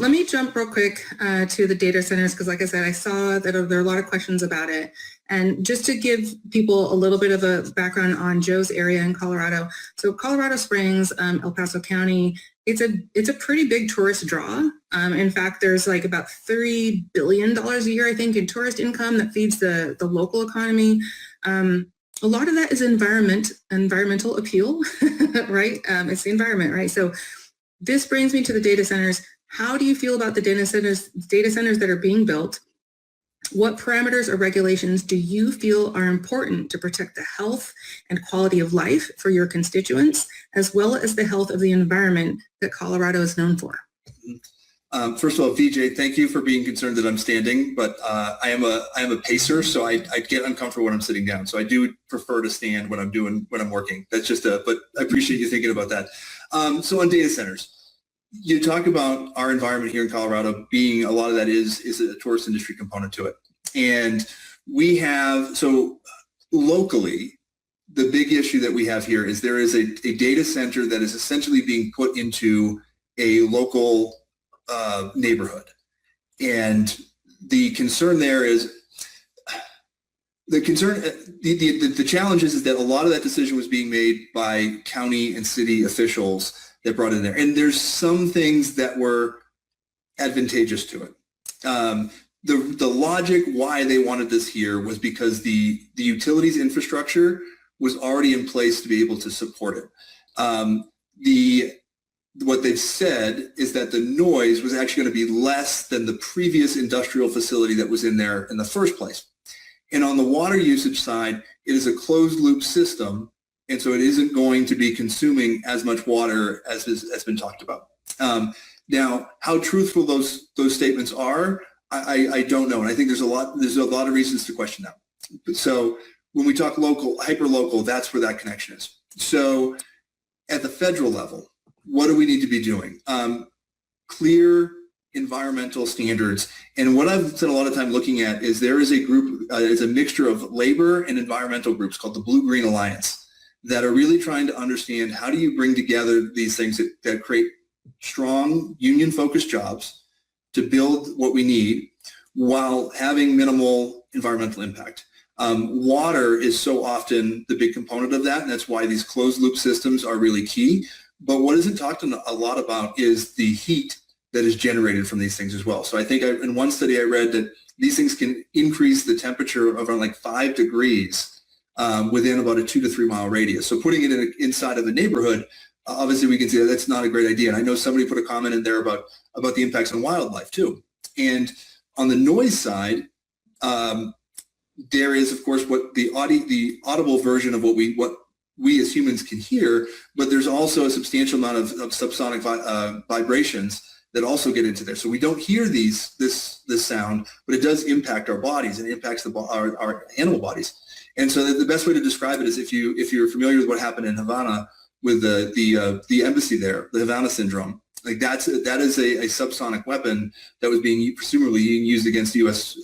let me jump real quick to the data centers, because like I said, I saw that there are a lot of questions about it. And just to give people a little bit of a background on Joe's area in Colorado. So Colorado Springs, El Paso County, it's a pretty big tourist draw. In fact, there's like about $30 billion a year, I think, in tourist income that feeds the local economy. A lot of that is environmental appeal, right? It's the environment, right? So this brings me to the data centers. How do you feel about the data centers that are being built? What parameters or regulations do you feel are important to protect the health and quality of life for your constituents, as well as the health of the environment that Colorado is known for? First of all, VJ, thank you for being concerned that I'm standing, but I am a pacer, so I get uncomfortable when I'm sitting down. So I do prefer to stand when I'm working. That's just but I appreciate you thinking about that. So on data centers, you talk about our environment here in Colorado being, a lot of that is a tourist industry component to it. And we have, so locally, the big issue that we have here is there is a data center that is essentially being put into a local neighborhood. And the concern there is, the challenge is that a lot of that decision was being made by county and city officials that brought in there. And there's some things that were advantageous to it. The logic why they wanted this here was because the utilities infrastructure was already in place to be able to support it. What they've said is that the noise was actually going to be less than the previous industrial facility that was in there in the first place. And on the water usage side, it is a closed loop system, and so it isn't going to be consuming as much water as has been talked about. Now, how truthful those statements are, I don't know, and I think there's a lot of reasons to question that. So when we talk local, hyper-local, that's where that connection is. So at the federal level, what do we need to be doing? Clear environmental standards. And what I've spent a lot of time looking at is there is a group, it's a mixture of labor and environmental groups called the Blue-Green Alliance that are really trying to understand how do you bring together these things that create strong union-focused jobs to build what we need while having minimal environmental impact. Water is so often the big component of that, and that's why these closed-loop systems are really key. But what isn't talked a lot about is the heat that is generated from these things as well. So I think in one study I read that these things can increase the temperature of around like 5 degrees within about a 2 to 3 mile radius. So putting it inside of a neighborhood, obviously we can see that that's not a great idea. And I know somebody put a comment in there about the impacts on wildlife too. And on the noise side, there is of course what the audible version of what we as humans can hear, but there's also a substantial amount of subsonic vibrations that also get into there. So we don't hear this sound, but it does impact our bodies and it impacts our animal bodies. And so the best way to describe it is if you're familiar with what happened in Havana with the embassy there, the Havana syndrome, like that is a subsonic weapon that was presumably being used against U.S.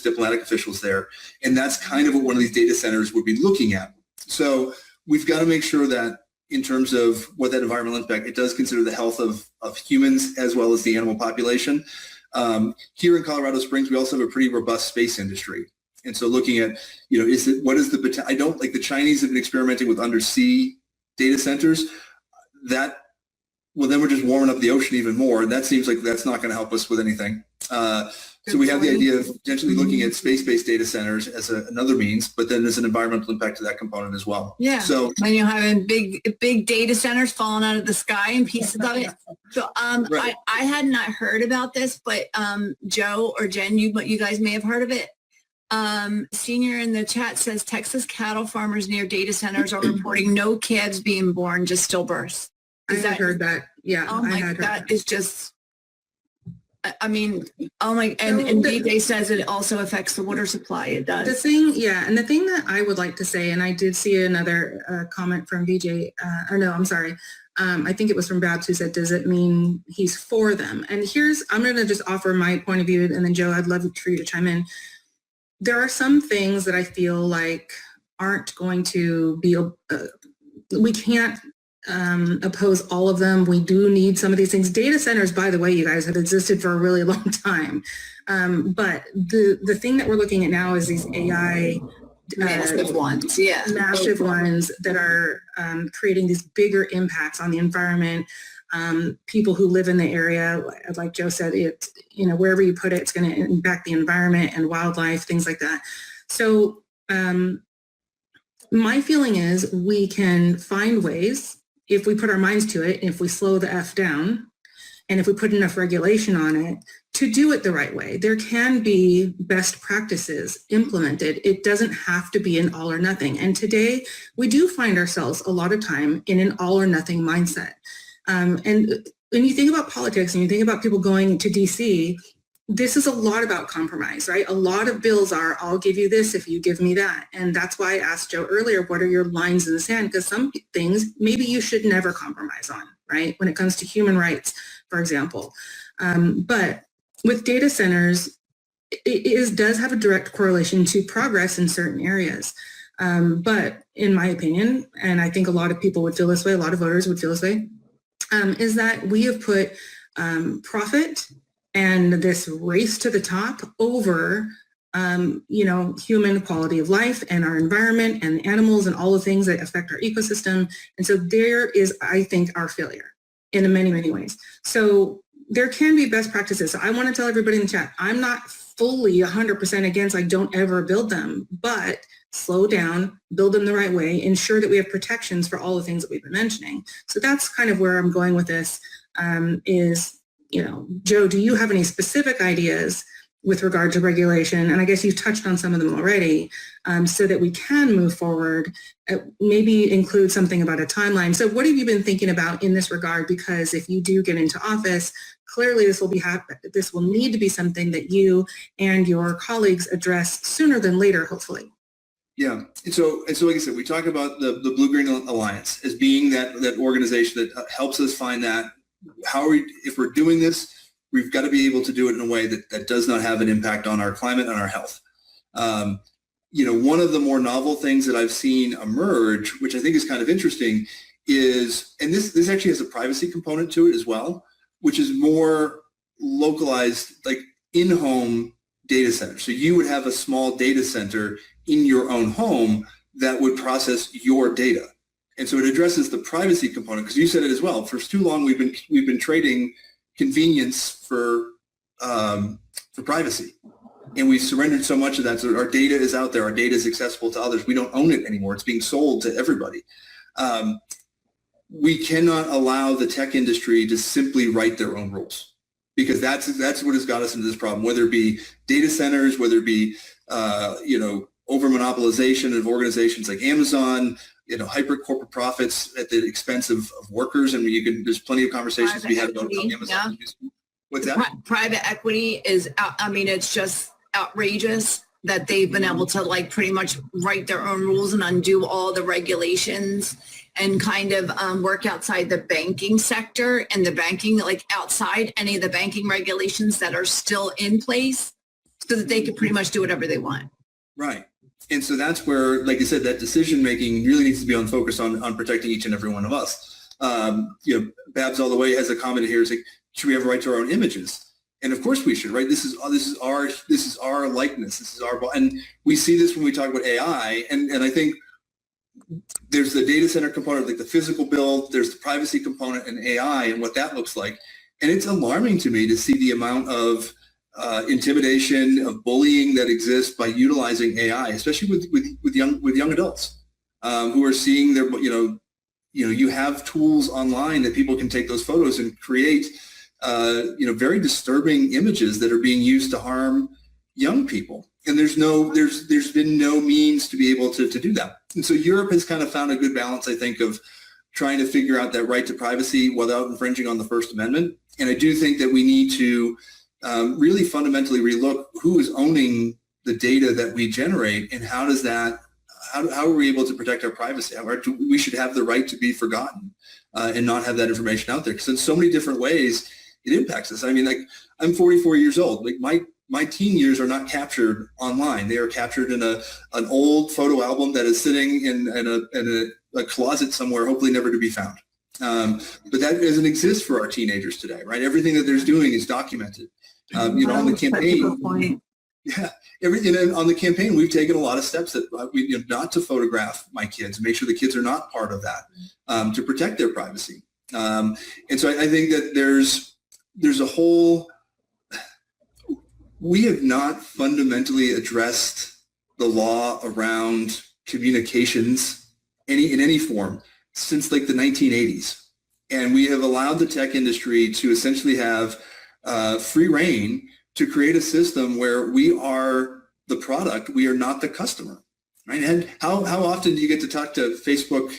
diplomatic officials there. And that's kind of what one of these data centers would be looking at. So we've got to make sure that in terms of what that environmental impact, it does consider the health of humans as well as the animal population. Here in Colorado Springs, we also have a pretty robust space industry. And so looking at, what is the potential? I don't like the Chinese have been experimenting with undersea data centers. Well, then we're just warming up the ocean even more. And that seems like that's not going to help us with anything. So we have the idea of potentially looking at space-based data centers as another means, but then there's an environmental impact to that component as well. Yeah. So when you're having big data centers falling out of the sky and pieces of it. So right. I had not heard about this, but Joe or Jen, you guys may have heard of it. Senior in the chat says Texas cattle farmers near data centers are reporting no calves being born, just stillbirths. I heard that. Yeah. Oh my, that is just. I mean, oh my, and DJ says it also affects the water supply. It does. The thing that I would like to say, and I did see another comment from VJ, or no, I'm sorry. I think it was from Babs who said, does it mean he's for them? And I'm going to just offer my point of view, and then Joe, I'd love for you to chime in. There are some things that I feel like aren't going to be, we can't oppose all of them. We do need some of these things. Data centers, by the way, you guys, have existed for a really long time. But the thing that we're looking at now is these AI Massive ones, yeah. massive ones that are creating these bigger impacts on the environment. People who live in the area, like Joe said, it, you know, wherever you put it, it's going to impact the environment and wildlife, things like that. So my feeling is we can find ways, if we put our minds to it, if we slow the F down, and if we put enough regulation on it, to do it the right way. There can be best practices implemented. It doesn't have to be an all or nothing. And today we do find ourselves a lot of time in an all or nothing mindset. And when you think about politics and you think about people going to DC, this is a lot about compromise, right? A lot of bills are, I'll give you this if you give me that. And that's why I asked Joe earlier, what are your lines in the sand? Because some things maybe you should never compromise on, right? When it comes to human rights, for example. But with data centers, it does have a direct correlation to progress in certain areas. But in my opinion, and I think a lot of people would feel this way, a lot of voters would feel this way, is that we have put profit and this race to the top over, you know, human quality of life and our environment and animals and all the things that affect our ecosystem. And so there is, I think, our failure in many, many ways. So there can be best practices. So I want to tell everybody in the chat, I'm not fully 100% against, like, don't ever build them, but slow down, build them the right way, ensure that we have protections for all the things that we've been mentioning. So that's kind of where I'm going with this, is, you know, Joe, do you have any specific ideas with regard to regulation? And I guess you've touched on some of them already, so that we can move forward, maybe include something about a timeline. So what have you been thinking about in this regard? Because if you do get into office, clearly this will need to be something that you and your colleagues address sooner than later, hopefully. Yeah, and so like I said, we talk about the Blue-Green Alliance as being that organization that helps us find that, if we're doing this, we've got to be able to do it in a way that does not have an impact on our climate and our health. You know, one of the more novel things that I've seen emerge, which I think is kind of interesting, is, and this actually has a privacy component to it as well, which is more localized, like in-home data center. So you would have a small data center in your own home that would process your data. And so it addresses the privacy component, because you said it as well. For too long, we've been trading convenience for privacy, and we've surrendered so much of that. So our data is out there. Our data is accessible to others. We don't own it anymore. It's being sold to everybody. We cannot allow the tech industry to simply write their own rules, because that's what has got us into this problem. Whether it be data centers, whether it be you know, over monopolization of organizations like Amazon, you know, hyper corporate profits at the expense of workers. And there's plenty of conversations to be had about Amazon. Yeah. What's that? Private equity is, I mean, it's just outrageous that they've been able to, like, pretty much write their own rules and undo all the regulations and kind of work outside the banking sector and the banking, like outside any of the banking regulations that are still in place, so that they could pretty much do whatever they want. Right. And so that's where, like I said, that decision-making really needs to be on focus on protecting each and every one of us. You know, Babs All the Way has a comment here. It's like, should we have a right to our own images? And of course we should, right? This is our likeness. This is our, and we see this when we talk about AI. And I think there's the data center component, like the physical build, there's the privacy component and AI and what that looks like. And it's alarming to me to see the amount of intimidation, of bullying that exists by utilizing AI, especially with young adults who are seeing their, you have tools online that people can take those photos and create, very disturbing images that are being used to harm young people. And there's been no means to be able to do that. And so Europe has kind of found a good balance, I think, of trying to figure out that right to privacy without infringing on the First Amendment. And I do think that we need to really fundamentally relook who is owning the data that we generate, and how are we able to protect our privacy? We should have the right to be forgotten and not have that information out there, because in so many different ways it impacts us. I mean, like, I'm 44 years old. Like my teen years are not captured online. They are captured in an old photo album that is sitting in a closet somewhere, hopefully never to be found. But that doesn't exist for our teenagers today, right? Everything that they're doing is documented. On the campaign, yeah, on the campaign, we've taken a lot of steps that not to photograph my kids, make sure the kids are not part of that, to protect their privacy. And so I think that there's a whole, we have not fundamentally addressed the law around communications in any form since like the 1980s. And we have allowed the tech industry to essentially have free reign to create a system where we are the product, we are not the customer, right? And how often do you get to talk to Facebook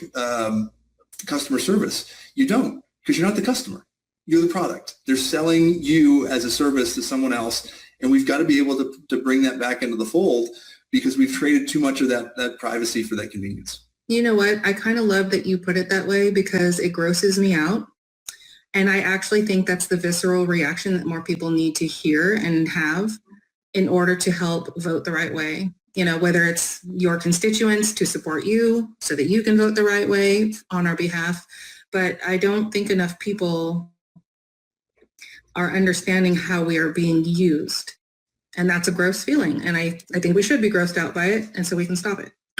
customer service? You don't, because you're not the customer. You're the product. They're selling you as a service to someone else, and we've got to be able to bring that back into the fold because we've traded too much of that privacy for that convenience. You know what? I kind of love that you put it that way because it grosses me out. And I actually think that's the visceral reaction that more people need to hear and have in order to help vote the right way. Whether it's your constituents to support you so that you can vote the right way on our behalf. But I don't think enough people are understanding how we are being used. And that's a gross feeling. And I think we should be grossed out by it. And so we can stop it.